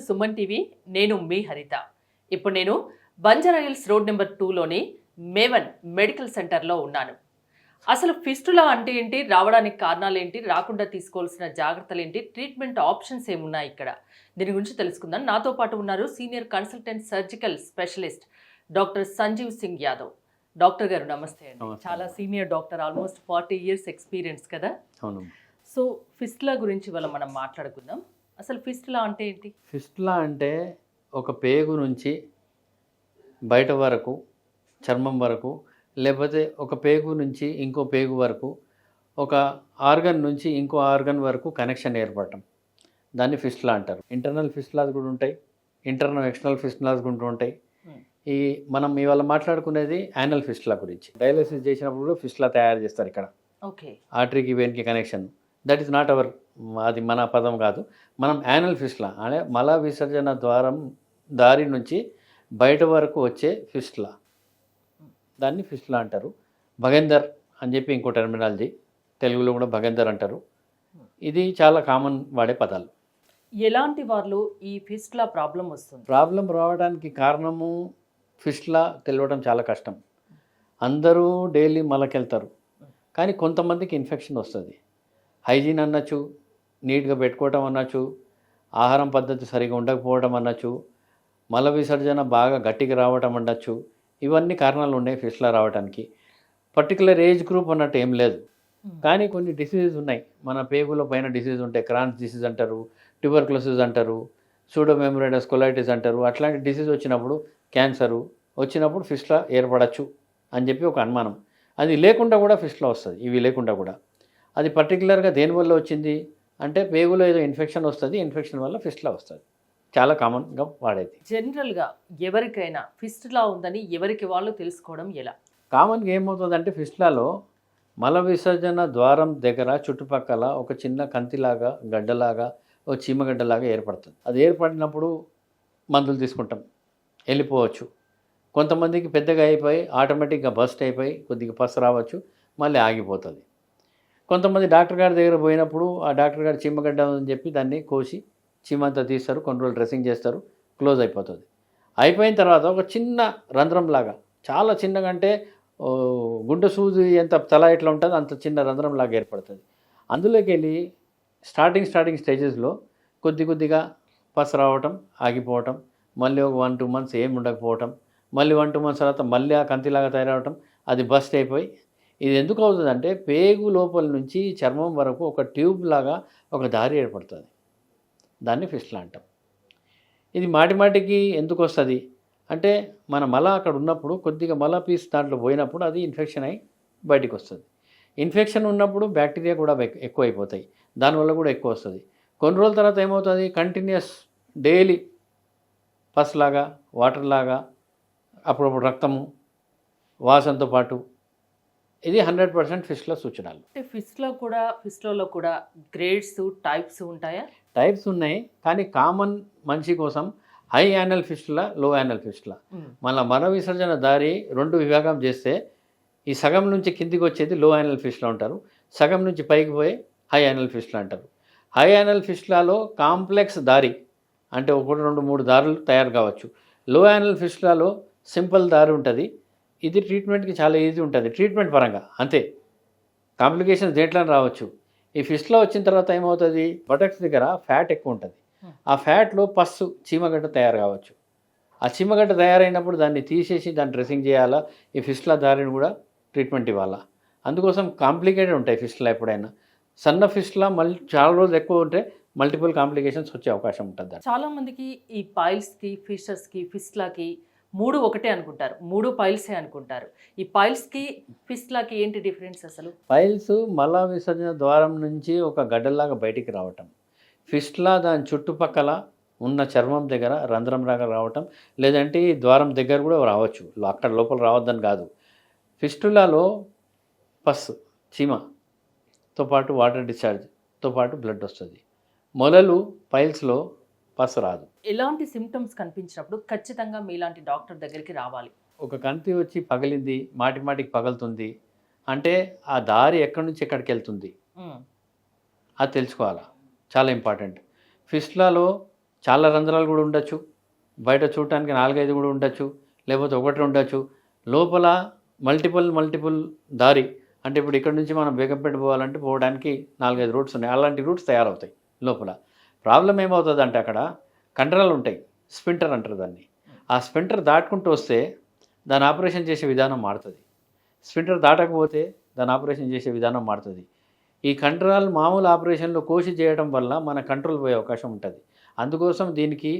Suman TV. నేను మీ హరిత. ఇప్పుడు నేను బంజారాహిల్స్ రోడ్ నెంబర్ 2లోని మేవన్ మెడికల్ సెంటర్లో ఉన్నాను. అసలు ఫిస్టులా అంటే ఏంటి, రావడానికి కారణాలు ఏంటి, రాకుండా తీసుకోవాల్సిన జాగ్రత్తలు ఏంటి, ట్రీట్మెంట్ ఆప్షన్స్ ఏమున్నాయి ఇక్కడ, దీని గురించి తెలుసుకుందాం. నాతో పాటు ఉన్నారు senior consultant surgical specialist doctor Sanjeev Singh Yadav. Doctor గారు నమస్తే అండి. చాలా senior doctor, almost 40 years experience కదా. అవును. సో ఫిస్టులా గురించి ఇవాళ మనం మాట్లాడుకుందాం. అసలు ఫిస్టులా అంటే ఏంటి? ఫిస్టులా అంటే ఒక పేగు నుంచి బయట వరకు, చర్మం వరకు, లేకపోతే ఒక పేగు నుంచి ఇంకో పేగు వరకు, ఒక ఆర్గన్ నుంచి ఇంకో ఆర్గన్ వరకు కనెక్షన్ ఏర్పడటం, దాన్ని ఫిస్టులా అంటారు. ఇంటర్నల్ ఫిస్టులాస్ కూడా ఉంటాయి, ఇంటర్నల్ ఎక్స్టర్నల్ ఫిస్టులాస్ కూడా ఉంటాయి. ఈ మనం ఇవాళ మాట్లాడుకునేది యానల్ ఫిస్టులా గురించి. డయాలసిస్ చేసినప్పుడు కూడా ఫిస్టులా తయారు చేస్తారు ఇక్కడ. ఓకే. ఆర్టరీకి వెయిన్కి connection, that is not our, అది మన పదం కాదు. మనం యానల్ ఫిస్టులా అంటే మల విసర్జన దారి నుంచి బయట వరకు వచ్చే ఫిస్టులా, దాన్ని ఫిస్టులా అంటారు. భగేందర్ అని చెప్పి ఇంకో టెర్మినాలజీ, తెలుగులో కూడా భగేందర్ అంటారు. ఇది చాలా కామన్ వాడే పదాలు. ఎలాంటి వాళ్ళు ఈ ఫిస్టులా ప్రాబ్లం వస్తుంది? ప్రాబ్లం రావడానికి కారణము ఫిస్టులా తెలియడం చాలా కష్టం. అందరూ డైలీ మలకెళ్తారు, కానీ కొంతమందికి ఇన్ఫెక్షన్ వస్తుంది. హైజీన్ అనొచ్చు, నీట్గా పెట్టుకోవటం అనొచ్చు, ఆహారం పద్ధతి సరిగా ఉండకపోవడం అనొచ్చు, మల విసర్జన బాగా గట్టిగా రావటం అనొచ్చు. ఇవన్నీ కారణాలు ఉన్నాయి ఫిస్టులా రావడానికి. పర్టికులర్ ఏజ్ గ్రూప్ అన్నట్టు ఏం లేదు, కానీ కొన్ని డిసీజెస్ ఉన్నాయి. మన పేగుల పైన డిసీజ్ ఉంటాయి. క్రాన్స్ డిసీజ్ అంటారు, ట్యూబర్క్లోసిస్ అంటారు, సూడోమెమోరైడస్ కొలైటిస్ అంటారు. అట్లాంటి డిసీజ్ వచ్చినప్పుడు, క్యాన్సరు వచ్చినప్పుడు ఫిస్టులా ఏర్పడచ్చు అని చెప్పి ఒక అనుమానం. అది లేకుండా కూడా ఫిస్టులా వస్తుంది. ఇవి లేకుండా కూడా అది పర్టికులర్గా దేనివల్ల వచ్చింది అంటే పేగులో ఏదో ఇన్ఫెక్షన్ వస్తుంది, ఇన్ఫెక్షన్ వల్ల ఫిస్టులా వస్తుంది. చాలా కామన్గా వాడేది. జనరల్గా ఎవరికైనా ఫిస్టులా ఉందని ఎవరికి వాళ్ళు తెలుసుకోవడం ఎలా? కామన్గా ఏమవుతుందంటే ఫిస్టులాలో మల విసర్జన ద్వారం దగ్గర చుట్టుపక్కల ఒక చిన్న కంతిలాగా, గడ్డలాగా, ఒక చీమగడ్డలాగా ఏర్పడుతుంది. అది ఏర్పడినప్పుడు మందులు తీసుకుంటాం, వెళ్ళిపోవచ్చు. కొంతమందికి పెద్దగా అయిపోయి ఆటోమేటిక్గా బస్ట్ అయిపోయి కొద్దిగా పసు రావచ్చు, మళ్ళీ ఆగిపోతుంది. కొంతమంది డాక్టర్ గారి దగ్గర పోయినప్పుడు ఆ డాక్టర్ గారు చీమగడ్డ అని చెప్పి దాన్ని కోసి చీమంతా తీస్తారు, కొన్ని రోజులు డ్రెస్సింగ్ చేస్తారు, క్లోజ్ అయిపోతుంది. అయిపోయిన తర్వాత ఒక చిన్న రంధ్రంలాగా, చాలా చిన్నగా అంటే గుండె సూది ఎంత తల ఎట్లా ఉంటుందో అంత చిన్న రంధ్రంలాగా ఏర్పడుతుంది. అందులోకి వెళ్ళి స్టార్టింగ్ స్టేజెస్లో కొద్దిగా పసు రావటం, ఆగిపోవటం, మళ్ళీ ఒక 1-2 months ఏమి ఉండకపోవటం, మళ్ళీ 1-2 months తర్వాత మళ్ళీ ఆ కంతిలాగా తయారవటం, అది బస్ట్ అయిపోయి. ఇది ఎందుకు అవుతుందంటే పేగు లోపల నుంచి చర్మం వరకు ఒక ట్యూబ్ లాగా ఒక దారి ఏర్పడుతుంది, దాన్ని ఫిస్టులా అంటాం. ఇది మాటిమాటికి ఎందుకు వస్తుంది అంటే మన మల అక్కడ ఉన్నప్పుడు కొద్దిగా మల పీస్ దాంట్లో పోయినప్పుడు అది ఇన్ఫెక్షన్ అయి బయటికి వస్తుంది. ఇన్ఫెక్షన్ ఉన్నప్పుడు బ్యాక్టీరియా కూడా ఎక్కువ అయిపోతాయి, దానివల్ల కూడా ఎక్కువ వస్తుంది. కొన్ని రోజుల తర్వాత ఏమవుతుంది, కంటిన్యూస్ డైలీ పస్లాగా, వాటర్ లాగా, అప్పుడప్పుడు రక్తము, వాసనతో పాటు, ఇది 100% ఫిస్టులా సూచనలు. అంటే ఫిస్టులలో కూడా గ్రేడ్స్, టైప్స్ ఉంటాయా? టైప్స్ ఉన్నాయి, కానీ కామన్ మనిషి కోసం హై యానల్ ఫిస్టులా, లో యానల్ ఫిస్టులా. మన మల విసర్జన దారి 2 విభాగం చేస్తే ఈ సగం నుంచి కిందికి వచ్చేది లో యానల్ ఫిస్టులా అంటారు, సగం నుంచి పైకి పోయి హై యానల్ ఫిస్టులా అంటారు. హై యానల్ ఫిస్టులాలో కాంప్లెక్స్ దారి అంటే 1, 2, 3 దారులు తయారు కావచ్చు. లో యానల్ ఫిస్టులాలో సింపుల్ దారి ఉంటుంది. ఇది ట్రీట్మెంట్కి చాలా ఈజీ ఉంటుంది ట్రీట్మెంట్ పరంగా, అంతే. కాంప్లికేషన్స్ దేంట్లో రావచ్చు. ఈ ఫిస్టులా వచ్చిన తర్వాత ఏమవుతుంది, బటక్స్ దగ్గర ఫ్యాట్ ఎక్కువ ఉంటుంది. ఆ ఫ్యాట్లో పస్సు, చీమగడ్డ తయారు కావచ్చు. ఆ చీమగడ్డ తయారైనప్పుడు దాన్ని తీసేసి దాన్ని డ్రెస్సింగ్ చేయాలా, ఈ ఫిస్టులా దారిని కూడా ట్రీట్మెంట్ ఇవ్వాలా. అందుకోసం కాంప్లికేటెడ్ ఉంటాయి ఫిస్టులా. ఎప్పుడైనా సన్న ఫిస్టులా మళ్ళీ చాలా రోజులు ఎక్కువ ఉంటే మల్టిపుల్ కాంప్లికేషన్స్ వచ్చే అవకాశం ఉంటుంది. చాలామందికి ఈ పైల్స్కి, ఫిషర్స్కి, ఫిస్టులాకి 3 ఒకటే అనుకుంటారు, 3 పైల్సే అనుకుంటారు. ఈ పైల్స్కి, ఫిస్టులాకి ఏంటి డిఫరెన్స్ అసలు? పైల్స్ మల విసర్జన ద్వారం నుంచి ఒక గడ్డలాగా బయటికి రావటం, ఫిస్టులా దాని చుట్టుపక్కల ఉన్న చర్మం దగ్గర రంధ్రంలాగా రావటం, లేదంటే ఈ ద్వారం దగ్గర కూడా రావచ్చు, అక్కడ లోపల రావద్దని కాదు. ఫిస్టులాలో పస్, చీమతో పాటు వాటర్ డిశ్చార్జ్తో పాటు బ్లడ్ వస్తుంది. మొలలు పైల్స్లో పస్ రాదు. ఎలాంటి సిమ్టమ్స్ కనిపించినప్పుడు ఖచ్చితంగా మీలాంటి డాక్టర్ దగ్గరికి రావాలి? ఒక కంతి వచ్చి పగిలింది, మాటికి పగులుతుంది అంటే ఆ దారి ఎక్కడి నుంచి ఎక్కడికి వెళ్తుంది అది తెలుసుకోవాలా, చాలా ఇంపార్టెంట్. ఫిస్టులాలో చాలా రంధ్రాలు కూడా ఉండొచ్చు, బయట చూడటానికి 4-5 కూడా ఉండొచ్చు, లేకపోతే ఒకటి ఉండొచ్చు. లోపల మల్టిపుల్ దారి, అంటే ఇప్పుడు ఇక్కడ నుంచి మనం బేగంపేట పోవాలంటే పోవడానికి 4-5 రూట్స్ ఉన్నాయి. అలాంటి రూట్స్ తయారవుతాయి లోపల. ప్రాబ్లం ఏమవుతుందంటే అక్కడ కండరాలు ఉంటాయి, స్పింటర్ అంటారు దాన్ని. ఆ స్పింటర్ దాటుకుంటూ వస్తే దాని ఆపరేషన్ చేసే విధానం మారుతుంది. స్పింటర్ దాటకపోతే దాని ఆపరేషన్ చేసే విధానం మారుతుంది. ఈ కండరాలు మామూలు ఆపరేషన్లో కోసి చేయడం వల్ల మన కంట్రోల్ పోయే అవకాశం ఉంటుంది. అందుకోసం దీనికి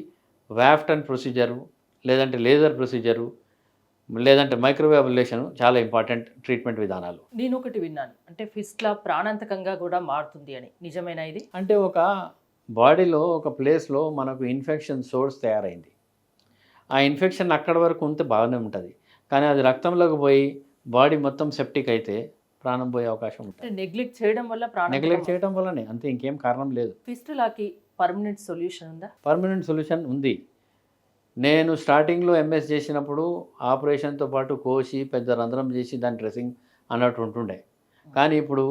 వ్యాఫ్టన్ ప్రొసీజరు, లేదంటే లేజర్ ప్రొసీజరు, లేదంటే మైక్రోవేవ్ అబ్లేషన్ చాలా ఇంపార్టెంట్ ట్రీట్మెంట్ విధానాలు. నేను ఒకటి విన్నాను, అంటే ఫిస్ట్లా ప్రాణాంతకంగా కూడా మారుతుంది అని, నిజమేనా ఇది? అంటే ఒక బాడీలో ఒక ప్లేస్లో మనకు ఇన్ఫెక్షన్ సోర్స్ తయారైంది. ఆ ఇన్ఫెక్షన్ అక్కడి వరకు ఉంటే బాగానే ఉంటుంది, కానీ అది రక్తంలోకి పోయి బాడీ మొత్తం సెప్టిక్ అయితే ప్రాణం పోయే అవకాశం ఉంటుంది. నెగ్లెక్ట్ చేయడం వల్ల నెగ్లెక్ట్ చేయడం వల్లనే, అంతే, ఇంకేం కారణం లేదు. ఫిస్టులాకి పర్మనెంట్ సొల్యూషన్ ఉందా? పర్మనెంట్ సొల్యూషన్ ఉంది. నేను స్టార్టింగ్లో ఎంఎస్ చేసినప్పుడు ఆపరేషన్తో పాటు కోసి పెద్ద రంధ్రం చేసి దాని డ్రెస్సింగ్ అన్నట్టు ఉంటుండే. కానీ ఇప్పుడు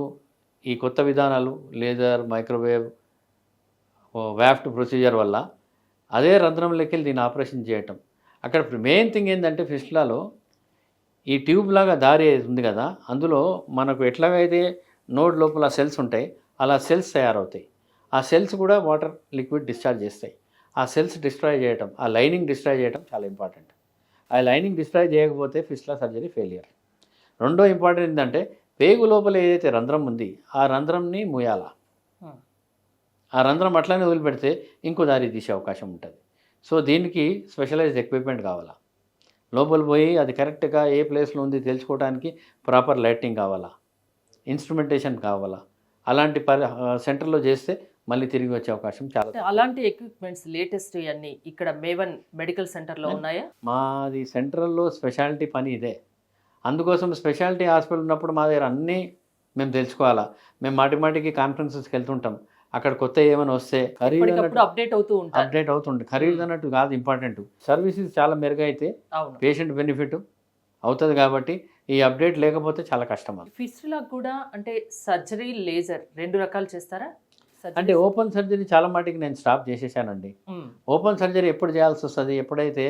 ఈ కొత్త విధానాలు, లేజర్, మైక్రోవేవ్, వ్యాఫ్ట్ ప్రొసీజర్ వల్ల అదే రంధ్రంలోకి వెళ్ళి దీన్ని ఆపరేషన్ చేయటం. అక్కడ మెయిన్ థింగ్ ఏంటంటే ఫిస్టులాలో ఈ ట్యూబ్ లాగా దారి ఉంది కదా, అందులో మనకు ఎట్లాగైతే నోడ్ లోపల సెల్స్ ఉంటాయి, అలా సెల్స్ తయారవుతాయి. ఆ సెల్స్ కూడా వాటర్ లిక్విడ్ డిశ్చార్జ్ చేస్తాయి. ఆ సెల్స్ డిస్ట్రాయ్ చేయటం, ఆ లైనింగ్ డిస్ట్రాయ్ చేయటం చాలా ఇంపార్టెంట్. ఆ లైనింగ్ డిస్ట్రాయ్ చేయకపోతే ఫిస్టులా సర్జరీ ఫెయిలియర్. రెండో ఇంపార్టెంట్ ఏంటంటే పేగు లోపల ఏదైతే రంధ్రం ఉంది ఆ రంధ్రంని మూయాల. ఆ రంధ్రం అట్లానే వదిలిపెడితే ఇంకో దారి తీసే అవకాశం ఉంటుంది. సో దీనికి స్పెషలైజ్డ్ ఎక్విప్మెంట్ కావాలా, లోపల పోయి అది కరెక్ట్గా ఏ ప్లేస్లో ఉంది తెలుసుకోవడానికి ప్రాపర్ లైటింగ్ కావాలా, ఇన్స్ట్రుమెంటేషన్ కావాలా. అలాంటి సెంటర్లో చేస్తే మళ్ళీ తిరిగి వచ్చే అవకాశం చాలా. అలాంటి ఎక్విప్మెంట్స్ లేటెస్ట్ అన్ని ఇక్కడ మేవన్ మెడికల్ సెంటర్లో ఉన్నాయా? మాది సెంట్రల్లో స్పెషాలిటీ పని ఇదే. అందుకోసం స్పెషాలిటీ హాస్పిటల్ ఉన్నప్పుడు మా దగ్గర అన్నీ మేము తెలుసుకోవాలా. మేము మాటికి కాన్ఫరెన్సెస్కి వెళ్తుంటాం. అక్కడ కొత్త ఏమైనా వస్తే అప్డేట్ అవుతుంటుంది. ఖరీదు అన్నట్టు కాదు, ఇంపార్టెంట్. సర్వీసెస్ చాలా మెరుగైతే పేషెంట్ బెనిఫిట్ అవుతుంది. కాబట్టి ఈ అప్డేట్ లేకపోతే చాలా కష్టం. ఫిస్టులా కూడా అంటే సర్జరీ, లేజర్ రెండు రకాలు చేస్తారా? అంటే ఓపెన్ సర్జరీ చాలా మటుకు నేను స్టాప్ చేసేసానండి. ఓపెన్ సర్జరీ ఎప్పుడు చేయాల్సి వస్తుంది, ఎప్పుడైతే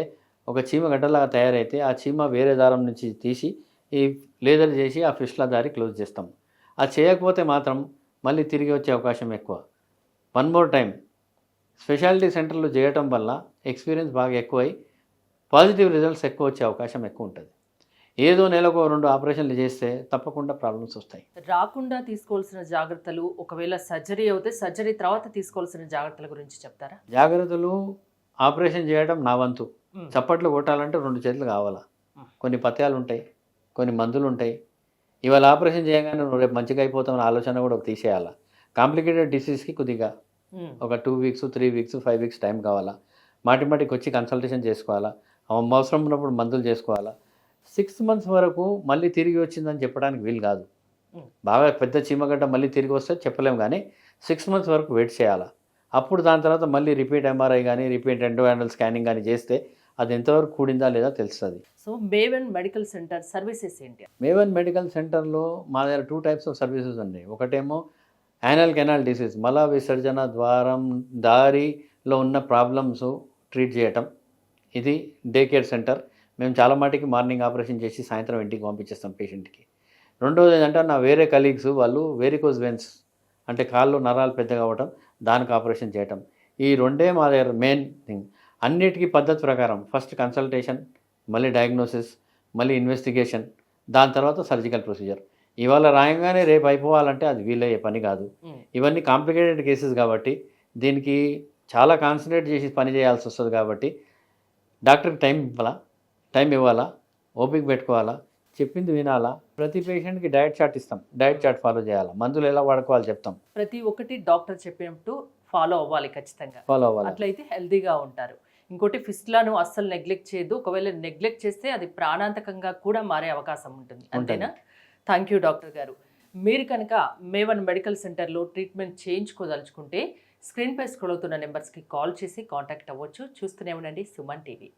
ఒక చీమ గడ్డలాగా తయారైతే ఆ చీమ వేరే దారం నుంచి తీసి ఈ లేజర్ చేసి ఆ ఫిస్టులా దారి క్లోజ్ చేస్తాం. అది చేయకపోతే మాత్రం మళ్ళీ తిరిగి వచ్చే అవకాశం ఎక్కువ. వన్ మోర్ టైం స్పెషాలిటీ సెంటర్లో చేయటం వల్ల ఎక్స్పీరియన్స్ బాగా ఎక్కువై పాజిటివ్ రిజల్ట్స్ ఎక్కువ వచ్చే అవకాశం ఎక్కువ ఉంటుంది. ఏదో నెలకు 2 ఆపరేషన్లు చేస్తే తప్పకుండా ప్రాబ్లమ్స్ వస్తాయి. రాకుండా తీసుకోవాల్సిన జాగ్రత్తలు, ఒకవేళ సర్జరీ అయితే సర్జరీ తర్వాత తీసుకోవాల్సిన జాగ్రత్తల గురించి చెప్తారా? జాగ్రత్తలు, ఆపరేషన్ చేయడం నా వంతు. చప్పట్లు కొట్టాలంటే 2 చేతులు కావాలా. కొన్ని పథ్యాలు ఉంటాయి, కొన్ని మందులు ఉంటాయి. ఇవాళ ఆపరేషన్ చేయగానే నువ్వు రేపు మంచిగా అయిపోతామని ఆలోచన కూడా తీసేయాలా. కాంప్లికేటెడ్ డిసీజ్కి కొద్దిగా ఒక 2 వీక్స్, 3 వీక్స్, 5 వీక్స్ టైం కావాలా. మాటికి వచ్చి కన్సల్టేషన్ చేసుకోవాలా. అవసరం ఉన్నప్పుడు మందులు చేసుకోవాలా. 6 months వరకు మళ్ళీ తిరిగి వచ్చిందని చెప్పడానికి వీలు కాదు. బాగా పెద్ద చీమగడ్డ మళ్ళీ తిరిగి వస్తే చెప్పలేము, కానీ 6 months వరకు వెయిట్ చేయాలా. అప్పుడు దాని తర్వాత మళ్ళీ రిపీట్ ఎంఆర్ఐ కానీ రిపీట్ ఎండోయానల్ స్కానింగ్ కానీ చేస్తే అది ఎంతవరకు కూడిందా లేదా తెలుస్తుంది. సో మేవన్ మెడికల్ సెంటర్ సర్వీసెస్ ఏంటి? మేవన్ మెడికల్ సెంటర్లో మా దగ్గర 2 types ఆఫ్ సర్వీసెస్ ఉన్నాయి. ఒకటేమో యానల్ కెనాల్ డిసీజ్, మల విసర్జన ద్వారం దారిలో ఉన్న ప్రాబ్లమ్స్ ట్రీట్ చేయటం. ఇది డే కేర్ సెంటర్. మేము చాలా మటుకి మార్నింగ్ ఆపరేషన్ చేసి సాయంత్రం ఇంటికి పంపించేస్తాం పేషెంట్కి. రెండోది ఏంటంటే నా వేరే కలీగ్స్ వాళ్ళు వెరికోజ్ వెన్స్, అంటే కాళ్ళు నరాలు పెద్దగా అవ్వటం, దానికి ఆపరేషన్ చేయటం. ఈ 2 మా దగ్గర మెయిన్ థింగ్. అన్నిటికీ పద్ధతి ప్రకారం ఫస్ట్ కన్సల్టేషన్, మళ్ళీ డయాగ్నోసిస్, మళ్ళీ ఇన్వెస్టిగేషన్, దాని తర్వాత సర్జికల్ ప్రొసీజర్. ఇవాళ రాయంగానే రేపు అయిపోవాలంటే అది వీలయ్యే పని కాదు. ఇవన్నీ కాంప్లికేటెడ్ కేసెస్ కాబట్టి దీనికి చాలా కాన్సన్ట్రేట్ చేసి పని చేయాల్సి వస్తుంది. కాబట్టి డాక్టర్కి టైం ఇవ్వాలా, ఓపిక పెట్టుకోవాలా, చెప్పింది వినాలా. ప్రతి పేషెంట్కి డయట్ చార్ట్ ఇస్తాం, డయట్ చార్ట్ ఫాలో చేయాలా, మందులు ఎలా వాడుకోవాలి చెప్తాం. ప్రతి ఒక్కటి డాక్టర్ చెప్పినట్టు ఫాలో అవ్వాలి, ఖచ్చితంగా ఫాలో అవ్వాలి. అట్లయితే హెల్తీగా ఉంటారు. ఇంకోటి ఫిస్టులాను అస్సలు నెగ్లెక్ట్ చేయదు. ఒకవేళ నెగ్లెక్ట్ చేస్తే అది ప్రాణాంతకంగా కూడా మారే అవకాశం ఉంటుంది. అంతేనా? థ్యాంక్ యూ డాక్టర్ గారు. మీరు కనుక మేవన్ మెడికల్ సెంటర్లో ట్రీట్మెంట్ చేయించుకోదలుచుకుంటే స్క్రీన్పై స్క్రోల్ అవుతున్న నెంబర్స్కి కాల్ చేసి కాంటాక్ట్ అవ్వచ్చు. చూస్తూనే ఉండండి సుమన్ టీవీ.